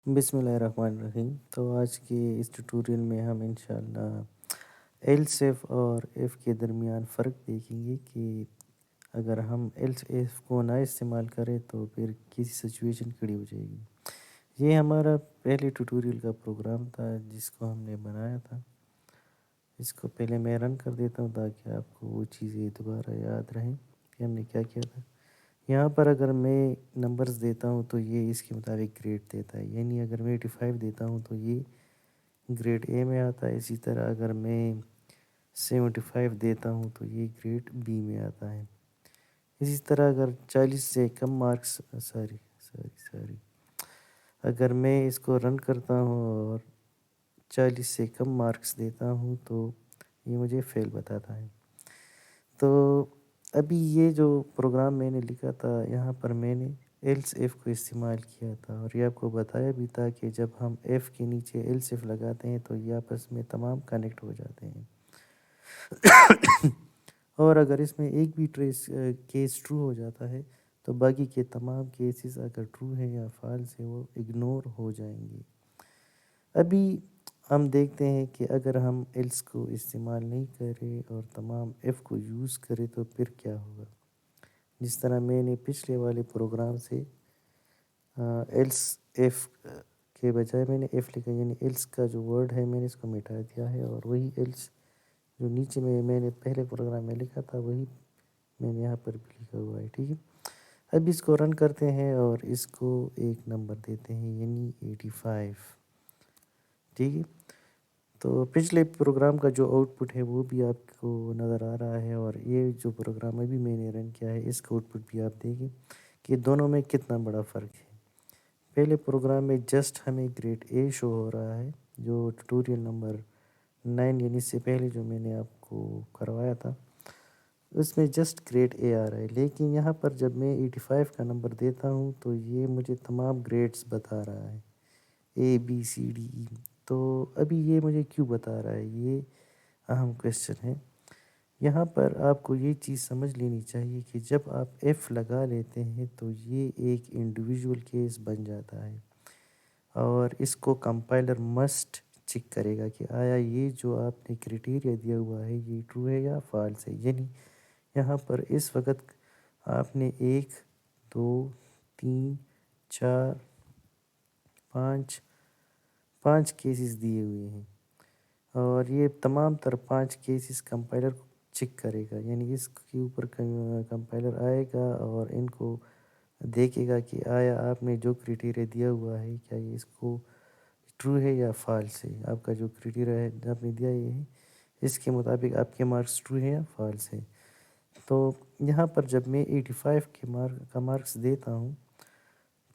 بسم اللہ الرحمن الرحیم۔ تو آج کے اس ٹیوٹوریل میں ہم انشاءاللہ ایلس ایف اور ایف کے درمیان فرق دیکھیں گے کہ اگر ہم ایلس ایف کو نہ استعمال کریں تو پھر کسی سچویشن کھڑی ہو جائے گی۔ یہ ہمارا پہلے ٹیوٹوریل کا پروگرام تھا جس کو ہم نے بنایا تھا۔ اس کو پہلے میں رن کر دیتا ہوں تاکہ آپ کو وہ چیزیں دوبارہ یاد رہیں کہ ہم نے کیا کیا تھا۔ یہاں پر اگر میں نمبرز دیتا ہوں تو یہ اس کے مطابق گریڈ دیتا ہے، یعنی اگر میں 85 دیتا ہوں تو یہ گریڈ اے میں آتا ہے۔ اسی طرح اگر میں 75 دیتا ہوں تو یہ گریڈ بی میں آتا ہے۔ اسی طرح اگر 40 سے کم مارکس سوری اگر میں اس کو رن کرتا ہوں اور 40 سے کم مارکس دیتا ہوں تو یہ مجھے فیل بتاتا ہے۔ تو ابھی یہ جو پروگرام میں نے لکھا تھا یہاں پر میں نے ایلس ایف کو استعمال کیا تھا اور یہ آپ کو بتایا بھی تھا کہ جب ہم ایف کے نیچے ایلس ایف لگاتے ہیں تو یہ آپس میں تمام کنیکٹ ہو جاتے ہیں اور اگر اس میں ایک بھی کیس ٹرو ہو جاتا ہے تو باقی کے تمام کیسز اگر ٹرو ہیں یا فالس ہیں وہ اگنور ہو جائیں گے۔ ابھی ہم دیکھتے ہیں کہ اگر ہم ایلس کو استعمال نہیں کریں اور تمام ایف کو یوز کریں تو پھر کیا ہوگا۔ جس طرح میں نے پچھلے والے پروگرام سے ایلس ایف کے بجائے میں نے ایف لکھا، یعنی ایلس کا جو ورڈ ہے میں نے اس کو مٹا دیا ہے اور وہی ایلس جو نیچے میں نے پہلے پروگرام میں لکھا تھا وہی میں نے یہاں پر بھی لکھا ہوا ہے، ٹھیک ہے۔ اب اس کو رن کرتے ہیں اور اس کو ایک نمبر دیتے ہیں یعنی 85، ٹھیک ہے۔ تو پچھلے پروگرام کا جو آؤٹ پٹ ہے وہ بھی آپ کو نظر آ رہا ہے اور یہ جو پروگرام ابھی میں نے رن کیا ہے اس کا آؤٹ پٹ بھی آپ دیکھیں کہ دونوں میں کتنا بڑا فرق ہے۔ پہلے پروگرام میں جسٹ ہمیں گریڈ اے شو ہو رہا ہے جو ٹیوٹوریل نمبر 9 یعنی اس سے پہلے جو میں نے آپ کو کروایا تھا اس میں جسٹ گریڈ اے آ رہا ہے، لیکن یہاں پر جب میں 85 کا نمبر دیتا ہوں تو یہ مجھے تمام گریڈز بتا رہا ہے، اے بی سی ڈی ای۔ تو ابھی یہ مجھے کیوں بتا رہا ہے، یہ اہم کویسچن ہے۔ یہاں پر آپ کو یہ چیز سمجھ لینی چاہیے کہ جب آپ ایف لگا لیتے ہیں تو یہ ایک انڈیویژول کیس بن جاتا ہے اور اس کو کمپائلر مسٹ چیک کرے گا کہ آیا یہ جو آپ نے کرائٹیریا دیا ہوا ہے یہ ٹرو ہے یا فالس ہے۔ یعنی یہاں پر اس وقت آپ نے 1 2 3 4 5 کیسز دیے ہوئے ہیں اور یہ تمام تر 5 کیسز کمپائلر چیک کرے گا، یعنی اس کے اوپر کمپائلر آئے گا اور ان کو دیکھے گا کہ آیا آپ نے جو کرائٹیریا دیا ہوا ہے کیا یہ اس کو ٹرو ہے یا فالس ہے۔ آپ کا جو کرائٹیریا ہے آپ نے دیا یہ ہے اس کے مطابق آپ کے مارکس ٹرو ہے یا فالس ہے۔ تو یہاں پر جب میں 85 کا مارکس دیتا ہوں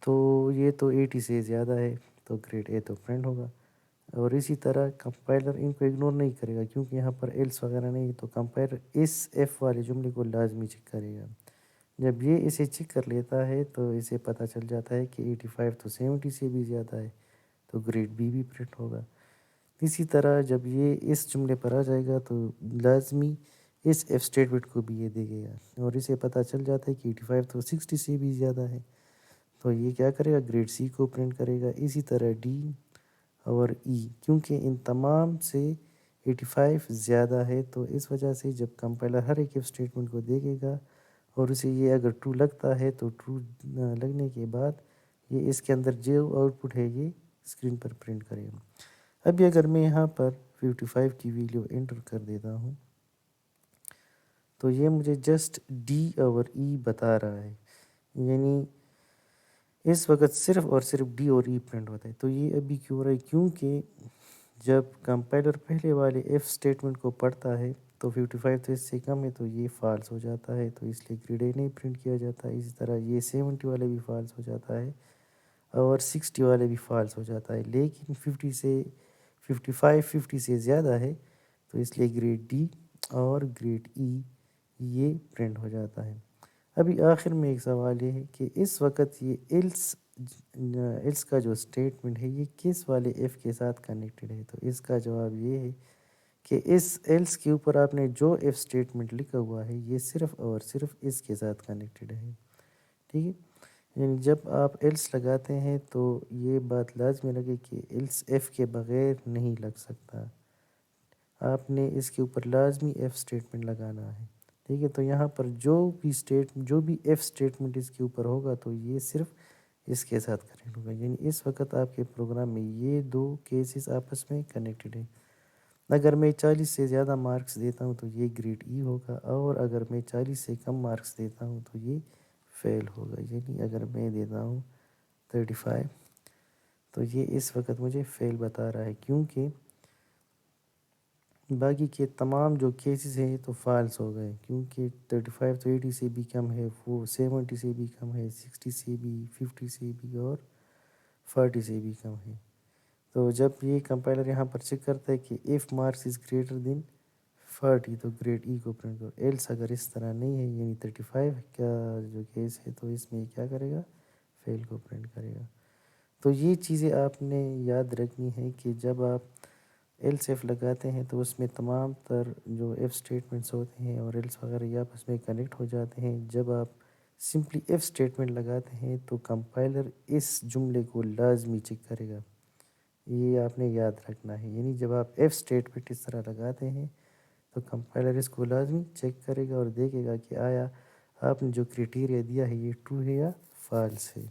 تو یہ تو 80 سے زیادہ ہے تو گریڈ اے تو پرنٹ ہوگا اور اسی طرح کمپائلر ان کو اگنور نہیں کرے گا کیونکہ یہاں پر ایلس وغیرہ نہیں، تو کمپائلر اس ایف والے جملے کو لازمی چیک کرے گا۔ جب یہ اسے چیک کر لیتا ہے تو اسے پتہ چل جاتا ہے کہ 85 تو 70 سے بھی زیادہ ہے تو گریڈ بی بھی پرنٹ ہوگا۔ اسی طرح جب یہ اس جملے پر آ جائے گا تو لازمی اس ایف اسٹیٹمنٹ کو بھی یہ دیکھے گا اور اسے پتہ چل جاتا ہے کہ 85 تو 60 سے بھی زیادہ ہے تو یہ کیا کرے گا، گریڈ سی کو پرنٹ کرے گا۔ اسی طرح ڈی اور ای، کیونکہ ان تمام سے 85 زیادہ ہے تو اس وجہ سے جب کمپائلر ہر ایک ایف اسٹیٹمنٹ کو دیکھے گا اور اسے یہ اگر ٹرو لگتا ہے تو ٹرو لگنے کے بعد یہ اس کے اندر جو آؤٹ پٹ ہے یہ اسکرین پر پرنٹ کرے گا۔ ابھی اگر میں یہاں پر 55 کی ویلیو انٹر کر دیتا ہوں تو یہ مجھے جسٹ ڈی اور ای بتا رہا ہے، یعنی اس وقت صرف اور صرف ڈی اور ای پرنٹ ہوتا ہے۔ تو یہ ابھی کیوں ہو رہا ہے، کیونکہ جب کمپائلر پہلے والے ایف سٹیٹمنٹ کو پڑھتا ہے تو 55 تو اس سے کم ہے تو یہ فالس ہو جاتا ہے تو اس لیے گریڈ اے نہیں پرنٹ کیا جاتا ہے۔ اسی طرح یہ 70 والے بھی فالس ہو جاتا ہے اور 60 والے بھی فالس ہو جاتا ہے، لیکن 50 سے زیادہ ہے تو اس لیے گریڈ ڈی اور گریڈ ای یہ پرنٹ ہو جاتا ہے۔ ابھی آخر میں ایک سوال یہ ہے کہ اس وقت یہ ایلس کا جو سٹیٹمنٹ ہے یہ کس والے ایف کے ساتھ کنیکٹڈ ہے، تو اس کا جواب یہ ہے کہ اس ایلس کے اوپر آپ نے جو ایف سٹیٹمنٹ لکھا ہوا ہے یہ صرف اور صرف اس کے ساتھ کنیکٹڈ ہے، ٹھیک ہے۔ یعنی جب آپ ایلس لگاتے ہیں تو یہ بات لازمی لگے کہ ایلس ایف کے بغیر نہیں لگ سکتا، آپ نے اس کے اوپر لازمی ایف اسٹیٹمنٹ لگانا ہے، ٹھیک ہے۔ تو یہاں پر جو بھی ایف اسٹیٹمنٹ اس کے اوپر ہوگا تو یہ صرف اس کے ساتھ کنیکٹ ہوگا، یعنی اس وقت آپ کے پروگرام میں یہ دو کیسز آپس میں کنیکٹڈ ہیں۔ اگر میں 40 سے زیادہ مارکس دیتا ہوں تو یہ گریڈ ای ہوگا، اور اگر میں 40 سے کم مارکس دیتا ہوں تو یہ فیل ہوگا، یعنی اگر میں دیتا ہوں 35 تو یہ اس وقت مجھے فیل بتا رہا ہے، کیونکہ باقی کے تمام جو کیسز ہیں یہ تو فالس ہو گئے، کیونکہ 35 تو 80 سے بھی کم ہے، وہ 70 سے بھی کم ہے، 60 سے بھی، 50 سے بھی، اور 40 سے بھی کم ہے۔ تو جب یہ کمپائلر یہاں پر چیک کرتا ہے کہ if marks is greater than 40 تو گریڈ ای کو پرنٹ کرو، ایلس اگر اس طرح نہیں ہے یعنی 35 کا جو کیس ہے تو اس میں کیا کرے گا، فیل کو پرنٹ کرے گا۔ تو یہ چیزیں آپ نے یاد رکھنی ہے کہ جب آپ ایلس ایف لگاتے ہیں تو اس میں تمام تر جو ایف اسٹیٹمنٹس ہوتے ہیں اور ایلس وغیرہ یہ آپس میں کنیکٹ ہو جاتے ہیں۔ جب آپ سمپلی ایف اسٹیٹمنٹ لگاتے ہیں تو کمپائلر اس جملے کو لازمی چیک کرے گا، یہ آپ نے یاد رکھنا ہے۔ یعنی جب آپ ایف اسٹیٹمنٹ اس طرح لگاتے ہیں تو کمپائلر اس کو لازمی چیک کرے گا اور دیکھے گا کہ آیا آپ نے جو کرائٹیریا دیا ہے یہ ٹرو ہے یا فالس ہے۔